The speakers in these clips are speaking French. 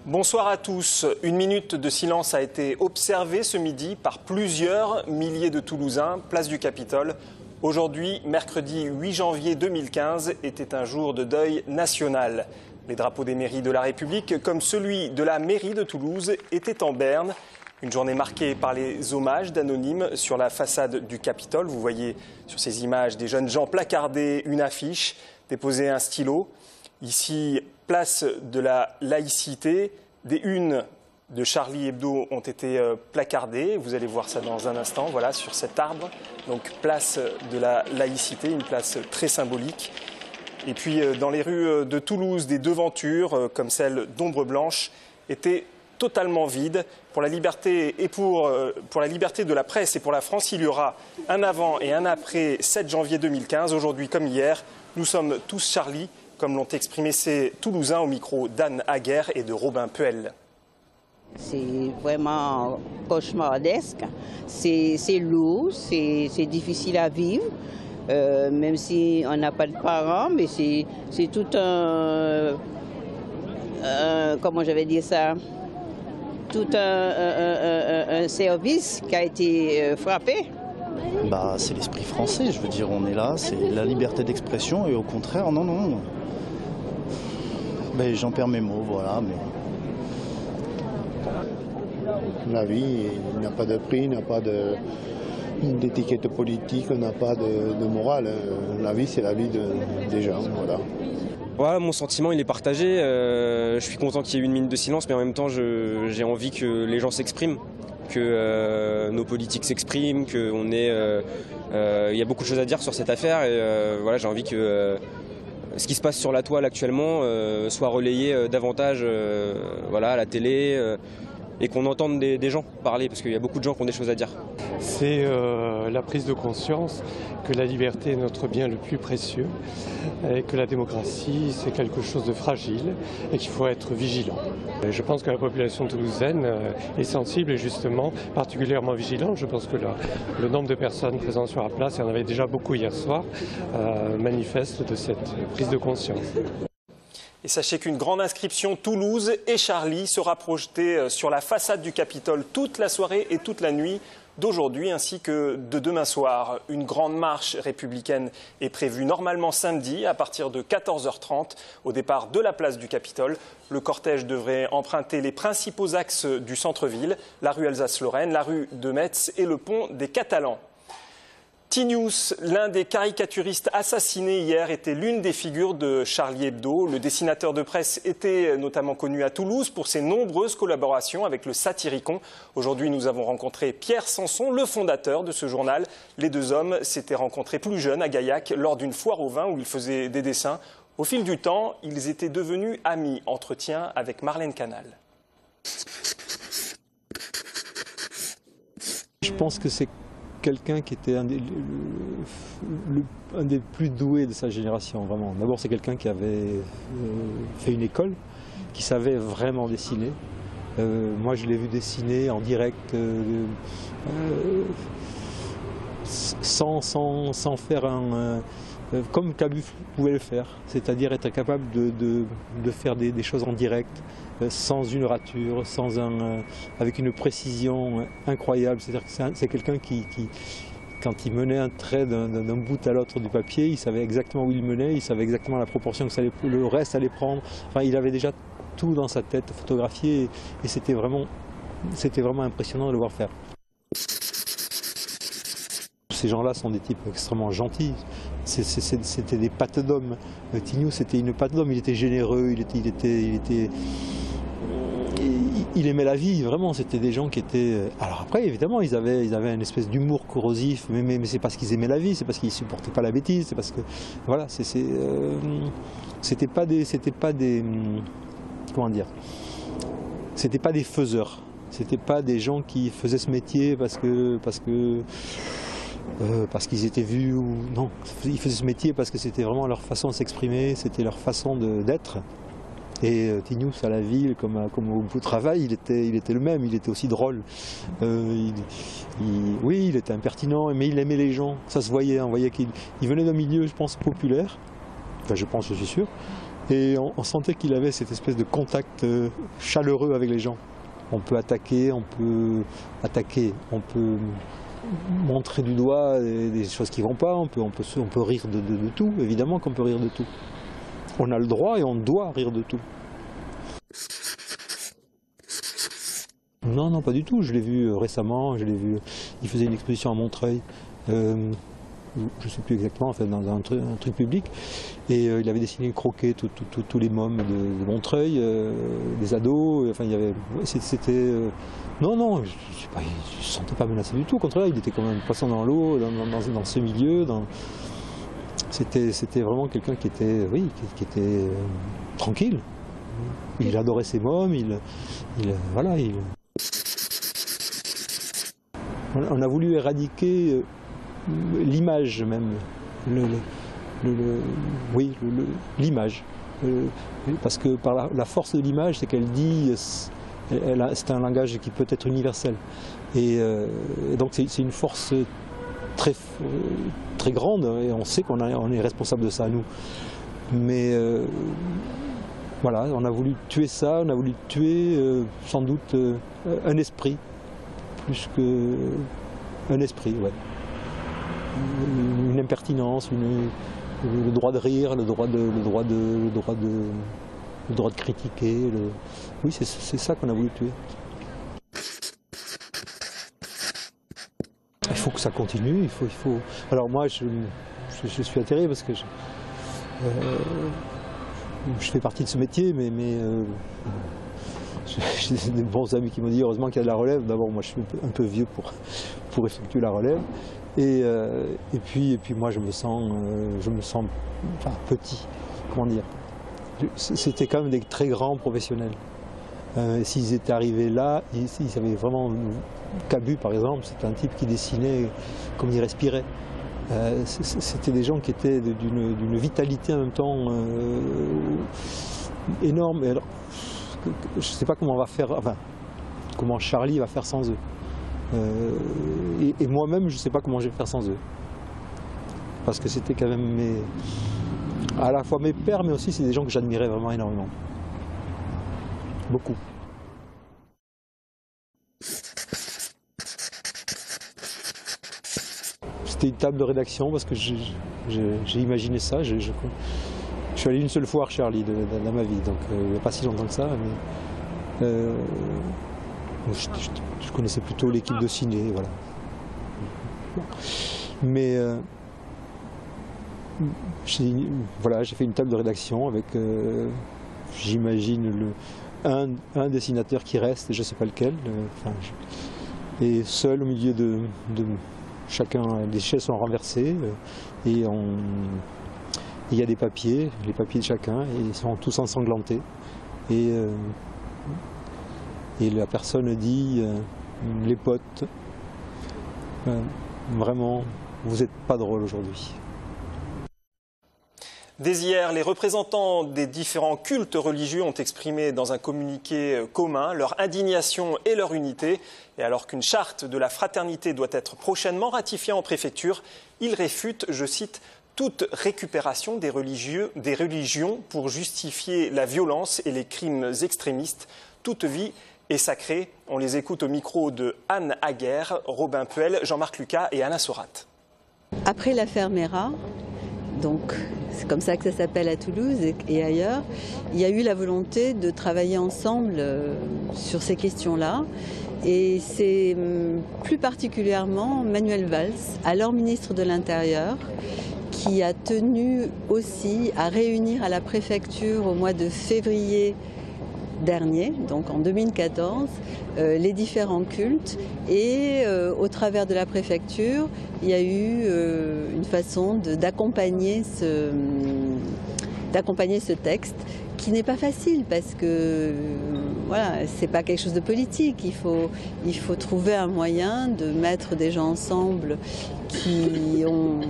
Bonsoir à tous. Une minute de silence a été observée ce midi par plusieurs milliers de Toulousains, place du Capitole. Aujourd'hui, mercredi 8 janvier 2015, était un jour de deuil national. Les drapeaux des mairies de la République, comme celui de la mairie de Toulouse, étaient en berne. Une journée marquée par les hommages d'anonymes sur la façade du Capitole. Vous voyez sur ces images des jeunes gens placarder une affiche, déposer un stylo. Ici, place de la laïcité. Des unes de Charlie Hebdo ont été placardées. Vous allez voir ça dans un instant, voilà, sur cet arbre. Donc, place de la laïcité, une place très symbolique. Et puis, dans les rues de Toulouse, des devantures, comme celle d'Ombre Blanche, étaient totalement vides. Pour la liberté et pour la liberté de la presse et pour la France, il y aura un avant et un après 7 janvier 2015. Aujourd'hui comme hier, nous sommes tous Charlie, comme l'ont exprimé ces Toulousains au micro d'Anne Aguerre et de Robin Puel. C'est vraiment cauchemardesque, c'est lourd, c'est difficile à vivre, même si on n'a pas de parents, mais c'est tout comment je vais dire ça, tout un service qui a été frappé. C'est l'esprit français, je veux dire, on est là, c'est la liberté d'expression et au contraire, non. J'en perds mes mots, voilà. La vie n'a pas de prix, n'a pas d'étiquette politique, n'a pas de morale. La vie, c'est la vie des gens, voilà. Voilà, mon sentiment, il est partagé. Je suis content qu'il y ait eu une minute de silence, mais en même temps, j'ai envie que les gens s'expriment, que nos politiques s'expriment, qu'il y a beaucoup de choses à dire sur cette affaire. Et voilà, j'ai envie que ce qui se passe sur la toile actuellement soit relayé davantage à la télé et qu'on entende des gens parler, parce qu'il y a beaucoup de gens qui ont des choses à dire. C'est la prise de conscience que la liberté est notre bien le plus précieux et que la démocratie, c'est quelque chose de fragile et qu'il faut être vigilant. Et je pense que la population toulousaine est sensible et justement particulièrement vigilante. Je pense que le nombre de personnes présentes sur la place, il y en avait déjà beaucoup hier soir, manifeste de cette prise de conscience. Et sachez qu'une grande inscription Toulouse et Charlie sera projetée sur la façade du Capitole toute la soirée et toute la nuit d'aujourd'hui ainsi que de demain soir. Une grande marche républicaine est prévue normalement samedi à partir de 14h30 au départ de la place du Capitole. Le cortège devrait emprunter les principaux axes du centre-ville, la rue Alsace-Lorraine, la rue de Metz et le pont des Catalans. T-News, l'un des caricaturistes assassinés hier, était l'une des figures de Charlie Hebdo. Le dessinateur de presse était notamment connu à Toulouse pour ses nombreuses collaborations avec le Satyricon. Aujourd'hui, nous avons rencontré Pierre Sanson, le fondateur de ce journal. Les deux hommes s'étaient rencontrés plus jeunes à Gaillac lors d'une foire au vin où ils faisaient des dessins. Au fil du temps, ils étaient devenus amis. Entretien avec Marlène Canal. Je pense que c'est quelqu'un qui était un des plus doués de sa génération, vraiment. D'abord, c'est quelqu'un qui avait fait une école, qui savait vraiment dessiner. Moi, je l'ai vu dessiner en direct, sans faire comme Cabuff pouvait le faire, c'est-à-dire être capable de faire des choses en direct, sans une rature, avec une précision incroyable. C'est-à-dire que c'est quelqu'un qui, quand il menait un trait d'un bout à l'autre du papier, il savait exactement où il menait, il savait exactement la proportion que le reste allait prendre. Enfin, il avait déjà tout dans sa tête photographié et c'était vraiment impressionnant de le voir faire. Ces gens-là sont des types extrêmement gentils. C'était des pattes d'hommes. Tignou, c'était une patte d'homme. Il était généreux, il aimait la vie, vraiment. C'était des gens qui étaient... Alors après, évidemment, ils avaient une espèce d'humour corrosif, mais c'est parce qu'ils aimaient la vie, c'est parce qu'ils ne supportaient pas la bêtise, c'est parce que... Voilà, c'était pas des... Comment dire? C'était pas des faiseurs. C'était pas des gens qui faisaient ce métier parce qu'ils étaient vus ou non, ils faisaient ce métier parce que c'était vraiment leur façon de s'exprimer, c'était leur façon d'être. Et Tignou, à la ville, comme au travail, il était le même, il était aussi drôle. Oui, il était impertinent, mais il aimait les gens, ça se voyait, on voyait qu'il venait d'un milieu, je pense, populaire, enfin je suis sûr, Et on sentait qu'il avait cette espèce de contact chaleureux avec les gens. On peut attaquer, on peut montrer du doigt des choses qui ne vont pas, on peut rire de tout, évidemment qu'on peut rire de tout. On a le droit et on doit rire de tout. Non, non, pas du tout. Je l'ai vu récemment, il faisait une exposition à Montreuil, je ne sais plus exactement, en fait, dans un truc public, et il avait dessiné croquet tous les mômes de Montreuil, des ados, enfin il y avait, c'était... non, non, je ne se sentais pas menacé du tout, au contraire, il était comme un poisson dans l'eau, dans ce milieu, c'était vraiment quelqu'un qui était, oui, qui était tranquille. Il adorait ses mômes, voilà, on a voulu éradiquer l'image même, l'image, parce que par la force de l'image, c'est qu'elle dit, c'est un langage qui peut être universel, et donc c'est une force très, très grande, et on sait qu'on est responsable de ça, nous. Mais voilà, on a voulu tuer ça, on a voulu tuer sans doute un esprit, plus qu'un esprit, ouais. Une impertinence, le droit de rire, le droit de critiquer. Oui, c'est ça qu'on a voulu tuer. Il faut que ça continue, il faut... Alors moi, je suis atterré parce que je fais partie de ce métier, mais j'ai des bons amis qui m'ont dit heureusement qu'il y a de la relève. D'abord, moi je suis un peu vieux pour effectuer la relève. Et puis moi je me sens enfin, petit, comment dire. C'était quand même des très grands professionnels. S'ils étaient arrivés là, ils avaient vraiment... Cabu par exemple, c'était un type qui dessinait comme il respirait. C'était des gens qui étaient d'une vitalité en même temps énorme. Et alors, je ne sais pas comment on va faire, enfin, comment Charlie va faire sans eux. Et moi-même, je ne sais pas comment je vais faire sans eux. Parce que c'était quand même à la fois mes pères, mais aussi c'est des gens que j'admirais vraiment énormément. Beaucoup. C'était une table de rédaction parce que j'ai imaginé ça. Je suis allé une seule fois à Charlie dans ma vie, donc il n'y a pas si longtemps que ça. Mais, je connaissais plutôt l'équipe de ciné, voilà. Mais j'ai fait une table de rédaction avec, j'imagine, un dessinateur qui reste, je ne sais pas lequel, et seul au milieu de chacun, les chaises sont renversées et il y a des papiers, les papiers de chacun, et ils sont tous ensanglantés. Et la personne dit, les potes, vraiment, vous n'êtes pas drôle aujourd'hui. Dès hier, les représentants des différents cultes religieux ont exprimé dans un communiqué commun leur indignation et leur unité. Et alors qu'une charte de la fraternité doit être prochainement ratifiée en préfecture, ils réfutent, je cite, toute récupération des religions pour justifier la violence et les crimes extrémistes. Toute vie est sacrée. On les écoute au micro de Anne Aguerre, Robin Puel, Jean-Marc Lucas et Anna Sorat. Après l'affaire Mera, donc c'est comme ça que ça s'appelle à Toulouse et ailleurs, il y a eu la volonté de travailler ensemble sur ces questions-là. Et c'est plus particulièrement Manuel Valls, alors ministre de l'Intérieur, qui a tenu aussi à réunir à la préfecture au mois de février dernier, donc en 2014, les différents cultes, et au travers de la préfecture, il y a eu une façon d'accompagner ce texte, qui n'est pas facile parce que voilà, c'est pas quelque chose de politique. Il faut trouver un moyen de mettre des gens ensemble qui ont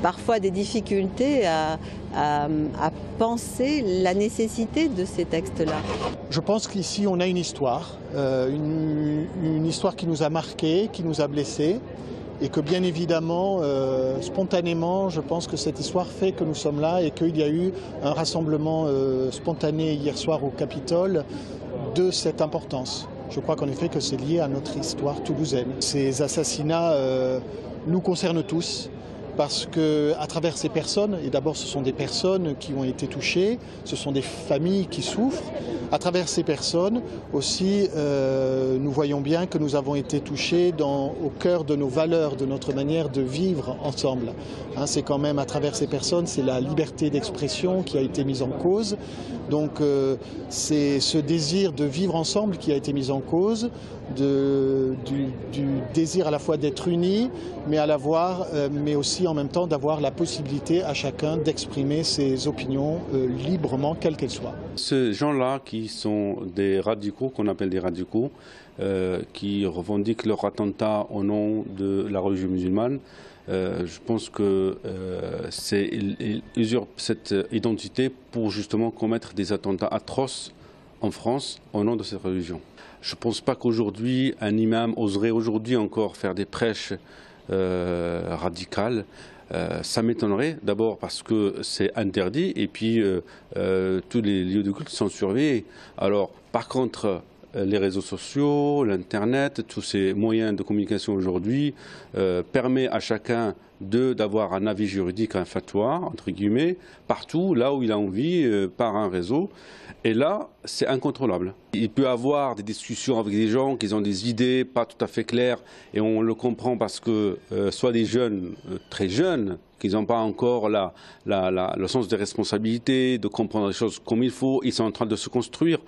parfois des difficultés à penser la nécessité de ces textes-là. Je pense qu'ici on a une histoire qui nous a marqués, qui nous a blessés, et que bien évidemment, spontanément, je pense que cette histoire fait que nous sommes là et qu'il y a eu un rassemblement spontané hier soir au Capitole de cette importance. Je crois qu'en effet que c'est lié à notre histoire toulousaine. Ces assassinats nous concernent tous. Parce qu'à travers ces personnes, et d'abord ce sont des personnes qui ont été touchées, ce sont des familles qui souffrent, à travers ces personnes aussi, nous voyons bien que nous avons été touchés au cœur de nos valeurs, de notre manière de vivre ensemble. Hein, c'est quand même à travers ces personnes, c'est la liberté d'expression qui a été mise en cause. Donc c'est ce désir de vivre ensemble qui a été mis en cause, du désir à la fois d'être unis, mais aussi en même temps d'avoir la possibilité à chacun d'exprimer ses opinions librement, quelles qu'elles soient. Ces gens-là qui sont des radicaux, qu'on appelle des radicaux, qui revendiquent leur attentat au nom de la religion musulmane, je pense que ils usurpent cette identité pour justement commettre des attentats atroces en France au nom de cette religion. Je ne pense pas qu'aujourd'hui un imam oserait aujourd'hui encore faire des prêches radicales. Ça m'étonnerait, d'abord parce que c'est interdit et puis tous les lieux de culte sont surveillés. Alors par contre, les réseaux sociaux, l'Internet, tous ces moyens de communication aujourd'hui permettent à chacun d'avoir un avis juridique, un fatwa, entre guillemets, partout, là où il a envie, par un réseau. Et là, c'est incontrôlable. Il peut y avoir des discussions avec des gens qui ont des idées pas tout à fait claires, et on le comprend parce que soit des jeunes, très jeunes, qui n'ont pas encore le sens des responsabilités, de comprendre les choses comme il faut, ils sont en train de se construire.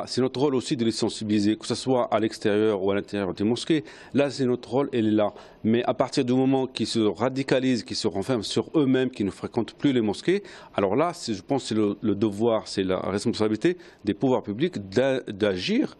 C'est notre rôle aussi de les sensibiliser, que ce soit à l'extérieur ou à l'intérieur des mosquées. Là, c'est notre rôle, elle est là. Mais à partir du moment qu'ils se radicalisent, qu'ils se renferment sur eux-mêmes, qu'ils ne fréquentent plus les mosquées, alors là, je pense que c'est le devoir, c'est la responsabilité des pouvoirs publics d'agir.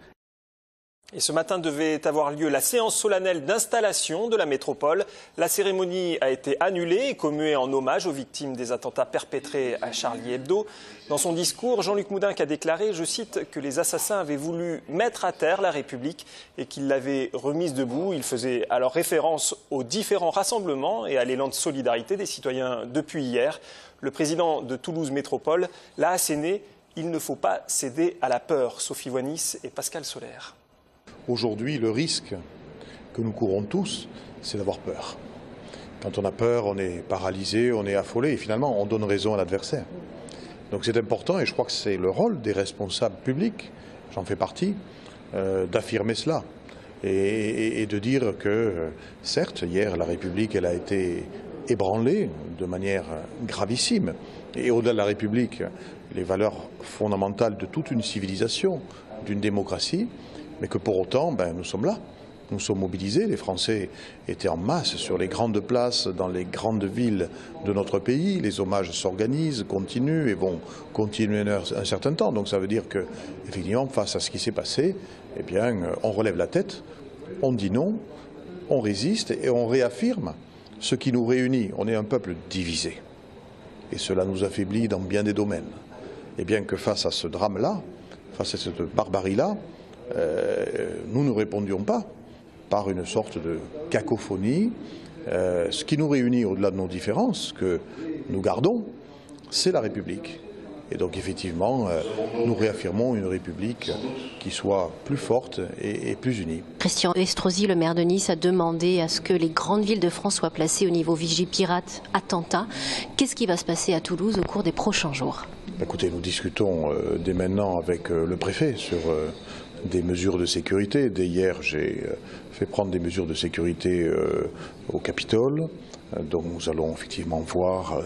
Et ce matin devait avoir lieu la séance solennelle d'installation de la métropole. La cérémonie a été annulée et commuée en hommage aux victimes des attentats perpétrés à Charlie Hebdo. Dans son discours, Jean-Luc Moudenc a déclaré, je cite, que les assassins avaient voulu mettre à terre la République et qu'ils l'avaient remise debout. Il faisait alors référence aux différents rassemblements et à l'élan de solidarité des citoyens depuis hier. Le président de Toulouse Métropole l'a asséné. Il ne faut pas céder à la peur. Sophie Voinis et Pascal Solaire. Aujourd'hui, le risque que nous courons tous, c'est d'avoir peur. Quand on a peur, on est paralysé, on est affolé et finalement on donne raison à l'adversaire. Donc c'est important et je crois que c'est le rôle des responsables publics, j'en fais partie, d'affirmer cela et de dire que certes, hier la République elle a été ébranlée de manière gravissime et au-delà de la République, les valeurs fondamentales de toute une civilisation, d'une démocratie, mais que pour autant, nous sommes là, nous sommes mobilisés. Les Français étaient en masse sur les grandes places, dans les grandes villes de notre pays. Les hommages s'organisent, continuent et vont continuer un certain temps. Donc ça veut dire que, effectivement, face à ce qui s'est passé, eh bien, on relève la tête, on dit non, on résiste et on réaffirme ce qui nous réunit. On est un peuple divisé. Et cela nous affaiblit dans bien des domaines. Et bien que face à ce drame-là, face à cette barbarie-là, nous ne répondions pas par une sorte de cacophonie. Ce qui nous réunit au-delà de nos différences, que nous gardons, c'est la République. Et donc effectivement, nous réaffirmons une République qui soit plus forte et plus unie. Christian Estrosi, le maire de Nice, a demandé à ce que les grandes villes de France soient placées au niveau Vigipirate, attentat. Qu'est-ce qui va se passer à Toulouse au cours des prochains jours? Écoutez, nous discutons dès maintenant avec le préfet sur des mesures de sécurité. Dès hier, j'ai fait prendre des mesures de sécurité au Capitole. Donc nous allons effectivement voir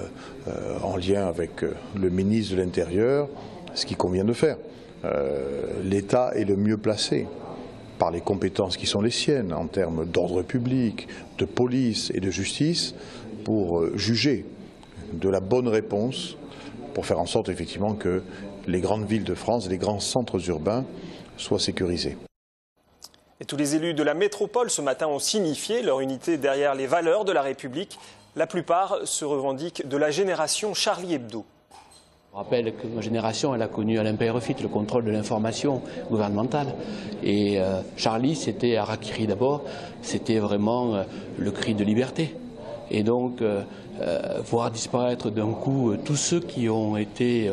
en lien avec le ministre de l'Intérieur ce qu'il convient de faire. L'État est le mieux placé par les compétences qui sont les siennes en termes d'ordre public, de police et de justice pour juger de la bonne réponse pour faire en sorte effectivement que les grandes villes de France et les grands centres urbains soient sécurisés. Et tous les élus de la métropole ce matin ont signifié leur unité derrière les valeurs de la République. La plupart se revendiquent de la génération Charlie Hebdo. Je rappelle que ma génération, elle a connu Alain Peyrefitte, le contrôle de l'information gouvernementale. Et Charlie, c'était Harakiri d'abord, c'était vraiment le cri de liberté. Et donc, voir disparaître d'un coup tous ceux qui ont été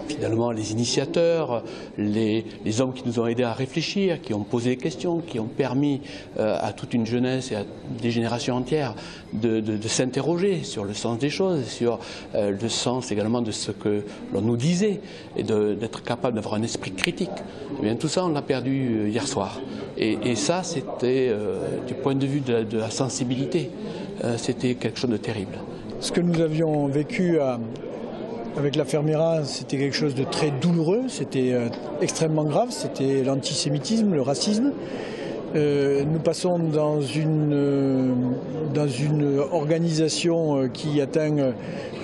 finalement les initiateurs, les hommes qui nous ont aidés à réfléchir, qui ont posé des questions, qui ont permis à toute une jeunesse et à des générations entières de s'interroger sur le sens des choses, sur le sens également de ce que l'on nous disait et d'être capable d'avoir un esprit critique. Eh bien, tout ça, on l'a perdu hier soir. Et ça, c'était du point de vue de la sensibilité, c'était quelque chose de terrible. Ce que nous avions vécu avec l'affaire Mera, c'était quelque chose de très douloureux, c'était extrêmement grave, c'était l'antisémitisme, le racisme. Nous passons dans une organisation qui atteint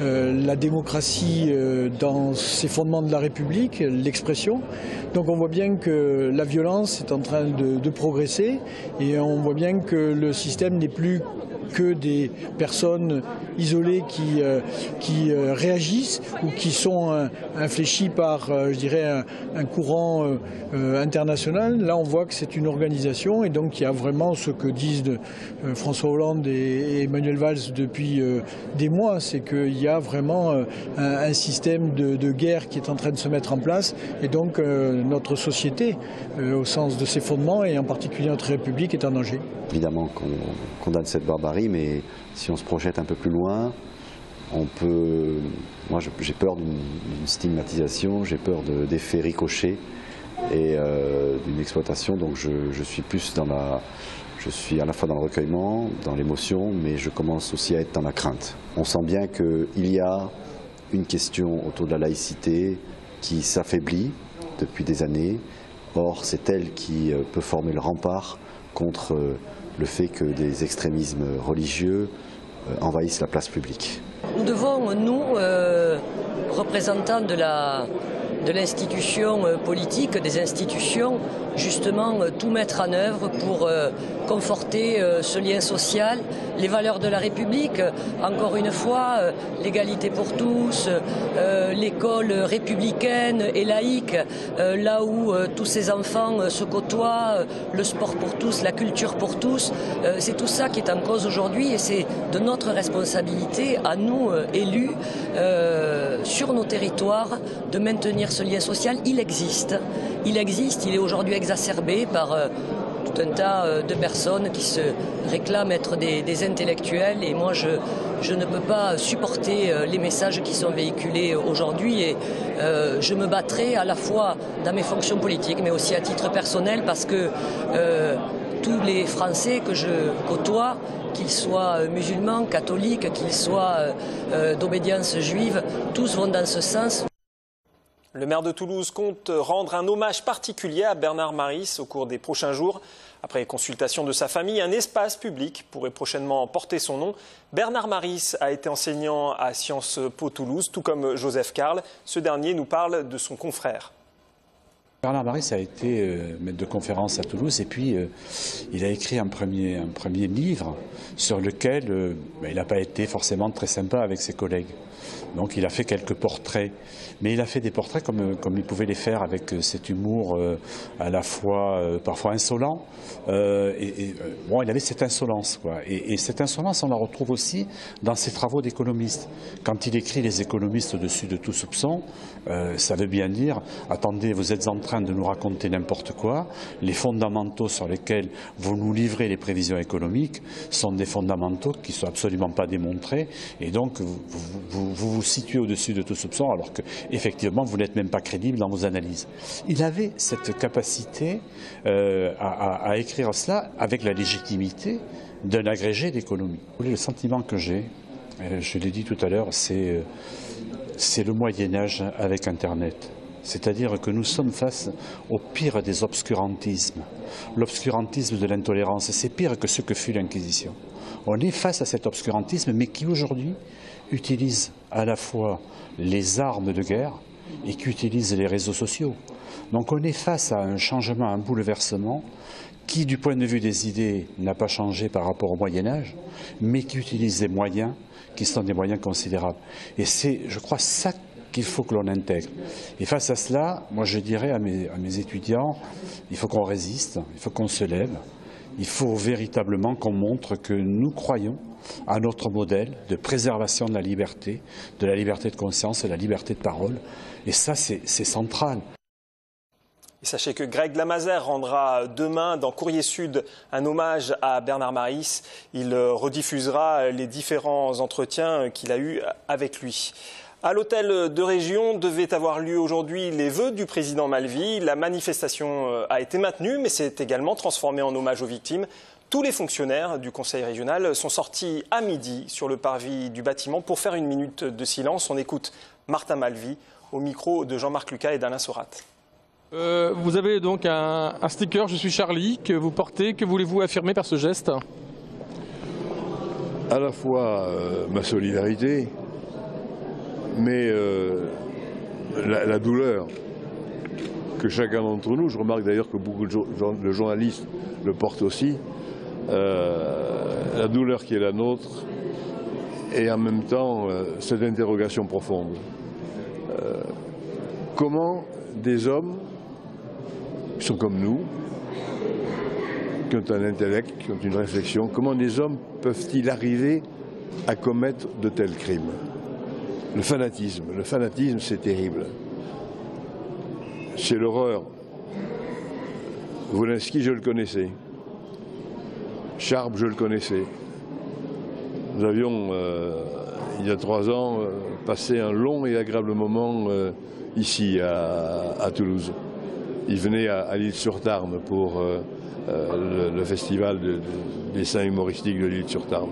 la démocratie dans ses fondements de la République, l'expression. Donc on voit bien que la violence est en train de progresser et on voit bien que le système n'est plus que des personnes isolées qui réagissent ou qui sont infléchies par, je dirais, un courant international. Là, on voit que c'est une organisation et donc il y a vraiment ce que disent François Hollande et Manuel Valls depuis des mois, c'est qu'il y a vraiment un système de guerre qui est en train de se mettre en place et donc notre société, au sens de ses fondements et en particulier notre République, est en danger. Évidemment qu'on condamne cette barbarie, mais si on se projette un peu plus loin, on peut... Moi, j'ai peur d'une stigmatisation, j'ai peur d'effets ricochets et d'une exploitation. Donc, je suis plus dans la... Je suis à la fois dans le recueillement, dans l'émotion, mais je commence aussi à être dans la crainte. On sent bien qu'il y a une question autour de la laïcité qui s'affaiblit depuis des années. Or, c'est elle qui peut former le rempart contre le fait que des extrémismes religieux envahissent la place publique. Nous devons, nous, représentants de l'institution politique, des institutions, justement tout mettre en œuvre pour conforter ce lien social, les valeurs de la République, encore une fois, l'égalité pour tous, l'école républicaine et laïque, là où tous ces enfants se côtoient, le sport pour tous, la culture pour tous, c'est tout ça qui est en cause aujourd'hui et c'est de notre responsabilité à nous, élus, sur nos territoires, de maintenir ce lien social. Il existe, il est aujourd'hui exacerbé par tout un tas de personnes qui se réclament être des intellectuels et moi je ne peux pas supporter les messages qui sont véhiculés aujourd'hui et je me battrai à la fois dans mes fonctions politiques mais aussi à titre personnel parce que tous les Français que je côtoie, qu'ils soient musulmans, catholiques, qu'ils soient d'obédience juive, tous vont dans ce sens. Le maire de Toulouse compte rendre un hommage particulier à Bernard Maris au cours des prochains jours. Après consultation de sa famille, un espace public pourrait prochainement porter son nom. Bernard Maris a été enseignant à Sciences Po Toulouse, tout comme Joseph Carle. Ce dernier nous parle de son confrère. Bernard Maris a été maître de conférence à Toulouse et puis il a écrit un premier livre sur lequel il n'a pas été forcément très sympa avec ses collègues. Donc il a fait quelques portraits, mais il a fait des portraits comme il pouvait les faire avec cet humour à la fois parfois insolent. Bon, il avait cette insolence, quoi. Et cette insolence, on la retrouve aussi dans ses travaux d'économiste. Quand il écrit Les économistes au-dessus de tout soupçon, ça veut bien dire, attendez, vous êtes en train de nous raconter n'importe quoi, les fondamentaux sur lesquels vous nous livrez les prévisions économiques sont des fondamentaux qui ne sont absolument pas démontrés, et donc vous situez au-dessus de tout soupçon, alors qu'effectivement, vous n'êtes même pas crédible dans vos analyses. Il avait cette capacité à écrire cela avec la légitimité d'un agrégé d'économie. Le sentiment que j'ai, je l'ai dit tout à l'heure, c'est le Moyen-Âge avec Internet. C'est-à-dire que nous sommes face au pire des obscurantismes. L'obscurantisme de l'intolérance, c'est pire que ce que fut l'Inquisition. On est face à cet obscurantisme, mais qui aujourd'hui utilise à la fois les armes de guerre et qui utilise les réseaux sociaux. Donc on est face à un changement, un bouleversement qui, du point de vue des idées, n'a pas changé par rapport au Moyen-Âge, mais qui utilise des moyens qui sont des moyens considérables. Et c'est, je crois, ça qu'il faut que l'on intègre. Et face à cela, moi je dirais à mes étudiants, il faut qu'on résiste, il faut qu'on se lève, il faut véritablement qu'on montre que nous croyons à notre modèle de préservation de la liberté de conscience et de la liberté de parole. Et ça, c'est central. Et sachez que Greg Lamazère rendra demain dans Courrier Sud un hommage à Bernard Maris. Il rediffusera les différents entretiens qu'il a eus avec lui. À l'hôtel de région devaient avoir lieu aujourd'hui les vœux du président Malvy. La manifestation a été maintenue, mais s'est également transformée en hommage aux victimes. Tous les fonctionnaires du conseil régional sont sortis à midi sur le parvis du bâtiment pour faire une minute de silence. On écoute Martin Malvy au micro de Jean-Marc Lucas et d'Alain Sorat. Vous avez donc un sticker « Je suis Charlie » que vous portez. Que voulez-vous affirmer par ce geste? À la fois ma solidarité, mais la douleur que chacun d'entre nous, je remarque d'ailleurs que beaucoup de journalistes le portent aussi, la douleur qui est la nôtre et en même temps cette interrogation profonde. Comment des hommes qui sont comme nous, qui ont un intellect, qui ont une réflexion, comment des hommes peuvent-ils arriver à commettre de tels crimes? Le fanatisme c'est terrible. C'est l'horreur. Wolinski, je le connaissais. Charb, je le connaissais. Nous avions, il y a 3 ans, passé un long et agréable moment ici, à Toulouse. Il venait à l'Île-sur-Tarn pour le festival de dessin humoristique de l'Île-sur-Tarn.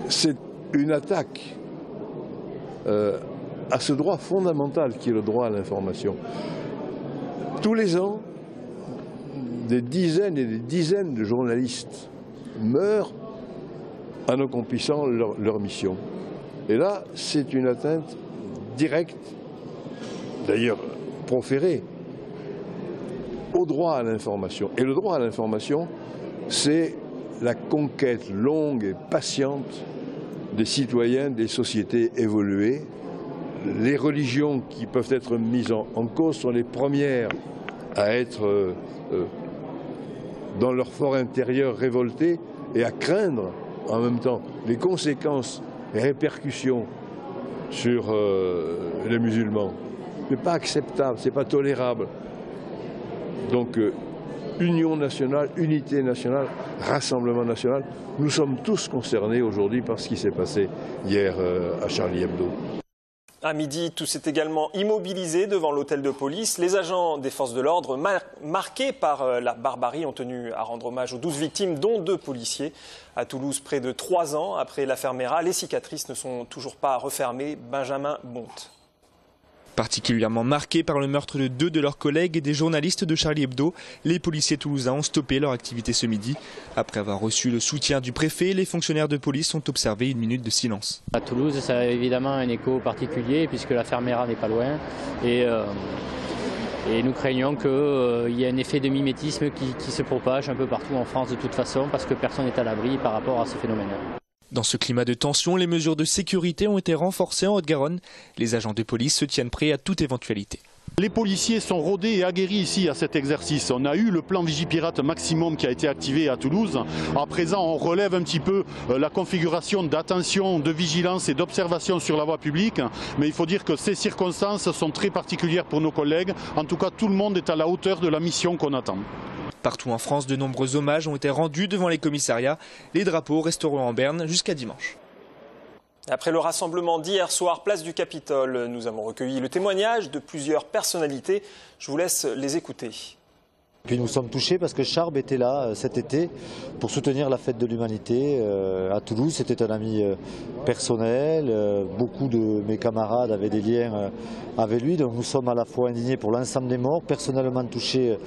C'est une attaque à ce droit fondamental qui est le droit à l'information. Tous les ans, des dizaines et des dizaines de journalistes meurent en accomplissant leur mission. Et là, c'est une atteinte directe, d'ailleurs proférée, au droit à l'information. Et le droit à l'information, c'est la conquête longue et patiente des citoyens, des sociétés évoluées. Les religions qui peuvent être mises en cause sont les premières à être dans leur fort intérieur révoltées et à craindre en même temps les conséquences, les répercussions sur les musulmans. Ce n'est pas acceptable, ce n'est pas tolérable. Donc, union nationale, unité nationale, rassemblement national, nous sommes tous concernés aujourd'hui par ce qui s'est passé hier à Charlie Hebdo. À midi, tous s'est également immobilisés devant l'hôtel de police. Les agents des forces de l'ordre, marqués par la barbarie, ont tenu à rendre hommage aux 12 victimes, dont 2 policiers. À Toulouse, près de 3 ans après l'affaire Meyrat, les cicatrices ne sont toujours pas refermées. Benjamin Bonte. Particulièrement marqués par le meurtre de 2 de leurs collègues et des journalistes de Charlie Hebdo, les policiers toulousains ont stoppé leur activité ce midi. Après avoir reçu le soutien du préfet, les fonctionnaires de police ont observé une minute de silence. À Toulouse, ça a évidemment un écho particulier puisque l'affaire Meyrat n'est pas loin. Et nous craignons qu'il y ait un effet de mimétisme qui se propage un peu partout en France de toute façon parce que personne n'est à l'abri par rapport à ce phénomène. Dans ce climat de tension, les mesures de sécurité ont été renforcées en Haute-Garonne. Les agents de police se tiennent prêts à toute éventualité. Les policiers sont rodés et aguerris ici à cet exercice. On a eu le plan Vigipirate maximum qui a été activé à Toulouse. À présent, on relève un petit peu la configuration d'attention, de vigilance et d'observation sur la voie publique. Mais il faut dire que ces circonstances sont très particulières pour nos collègues. En tout cas, tout le monde est à la hauteur de la mission qu'on attend. Partout en France, de nombreux hommages ont été rendus devant les commissariats. Les drapeaux resteront en berne jusqu'à dimanche. Après le rassemblement d'hier soir, place du Capitole, nous avons recueilli le témoignage de plusieurs personnalités. Je vous laisse les écouter. Puis nous sommes touchés parce que Charb était là cet été pour soutenir la fête de l'humanité à Toulouse. C'était un ami personnel, beaucoup de mes camarades avaient des liens avec lui. Donc nous sommes à la fois indignés pour l'ensemble des morts, personnellement touchés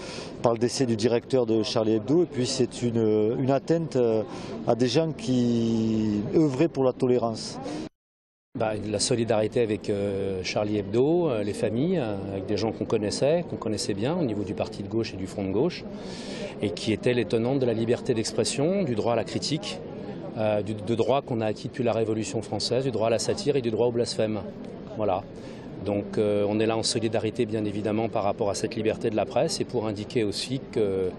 par le décès du directeur de Charlie Hebdo. Et puis c'est une atteinte à des gens qui œuvraient pour la tolérance. La solidarité avec Charlie Hebdo, les familles, avec des gens qu'on connaissait bien au niveau du parti de gauche et du front de gauche, et qui étaient les tenants de la liberté d'expression, du droit à la critique, de droit qu'on a acquis depuis la Révolution française, du droit à la satire et du droit au blasphème. Voilà. Donc on est là en solidarité bien évidemment par rapport à cette liberté de la presse et pour indiquer aussi que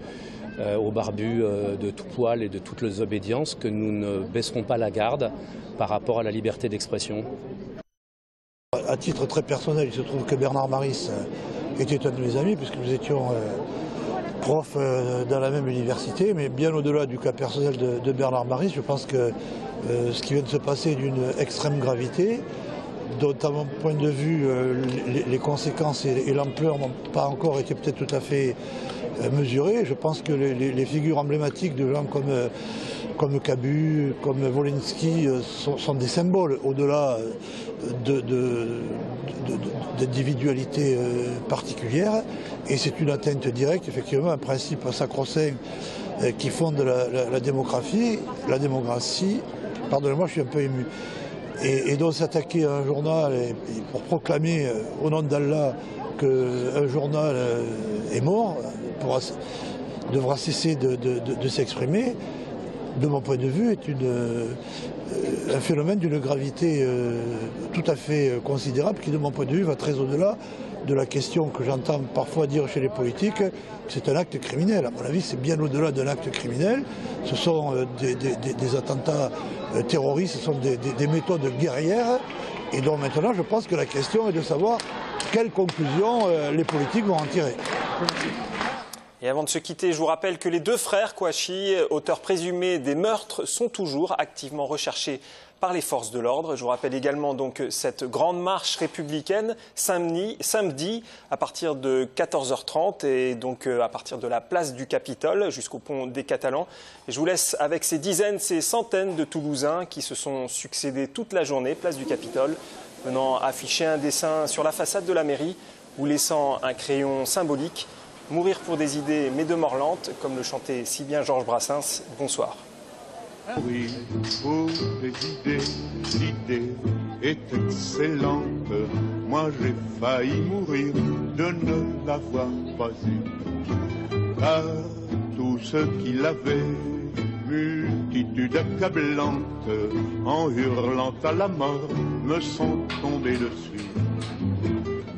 aux barbus de tout poil et de toutes les obédiences que nous ne baisserons pas la garde par rapport à la liberté d'expression. À titre très personnel, il se trouve que Bernard Maris était un de mes amis puisque nous étions profs dans la même université, mais bien au-delà du cas personnel de Bernard Maris, je pense que ce qui vient de se passer est d'une extrême gravité, dont à mon point de vue les conséquences et l'ampleur n'ont pas encore été peut-être tout à fait mesurées. Je pense que les figures emblématiques de gens comme Cabu, comme Wolinski sont des symboles au-delà d'individualités particulières, et c'est une atteinte directe, effectivement, un principe sacro-saint qui fonde la démocratie. Pardonnez-moi, je suis un peu ému. Et donc s'attaquer à un journal pour proclamer au nom d'Allah qu'un journal est mort, devra cesser de s'exprimer, de mon point de vue, est un phénomène d'une gravité tout à fait considérable qui, de mon point de vue, va très au-delà de la question que j'entends parfois dire chez les politiques, c'est un acte criminel. À mon avis, c'est bien au-delà d'un acte criminel. Ce sont des attentats terroristes, ce sont des méthodes guerrières. Et donc maintenant, je pense que la question est de savoir quelles conclusions les politiques vont en tirer. Et avant de se quitter, je vous rappelle que les deux frères Kouachi, auteurs présumés des meurtres, sont toujours activement recherchés par les forces de l'ordre. Je vous rappelle également donc cette grande marche républicaine samedi à partir de 14h30 et donc à partir de la place du Capitole jusqu'au pont des Catalans. Et je vous laisse avec ces dizaines, ces centaines de Toulousains qui se sont succédés toute la journée, place du Capitole, venant afficher un dessin sur la façade de la mairie ou laissant un crayon symbolique. Mourir pour des idées, mais de mort lente, comme le chantait si bien Georges Brassens. Bonsoir. Oui, pour des idées, l'idée est excellente. Moi j'ai failli mourir de ne l'avoir pas eu. Car tous ceux qui l'avaient, multitude accablante, en hurlant à la mort, me sont tombés dessus.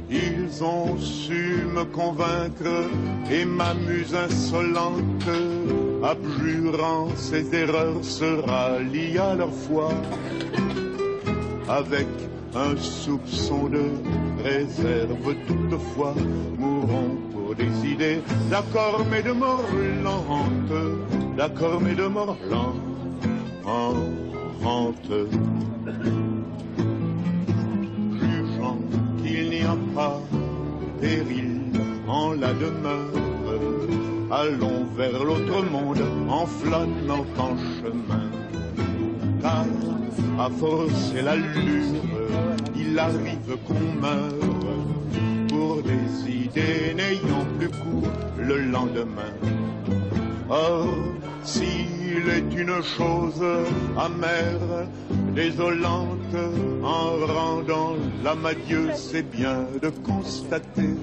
Ils ont su me convaincre et ma muse insolente, abjurant ses erreurs, se rallie à leur foi, avec un soupçon de réserve toutefois, mourront pour des idées, d'accord mais de mort lente, d'accord mais de mort lente. Il n'y a pas péril en la demeure, allons vers l'autre monde en flânant en chemin. Car à forcer l'allure, il arrive qu'on meure pour des idées n'ayant plus cours le lendemain. Or, s'il est une chose amère, désolante, en rendant l'âme à Dieu, c'est bien de constater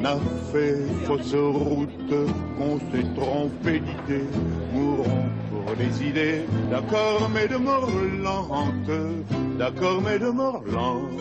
on a fait fausse route, qu'on s'est trompé d'idée, mourons pour des idées, d'accord mais de mort lente, d'accord mais de mort lente.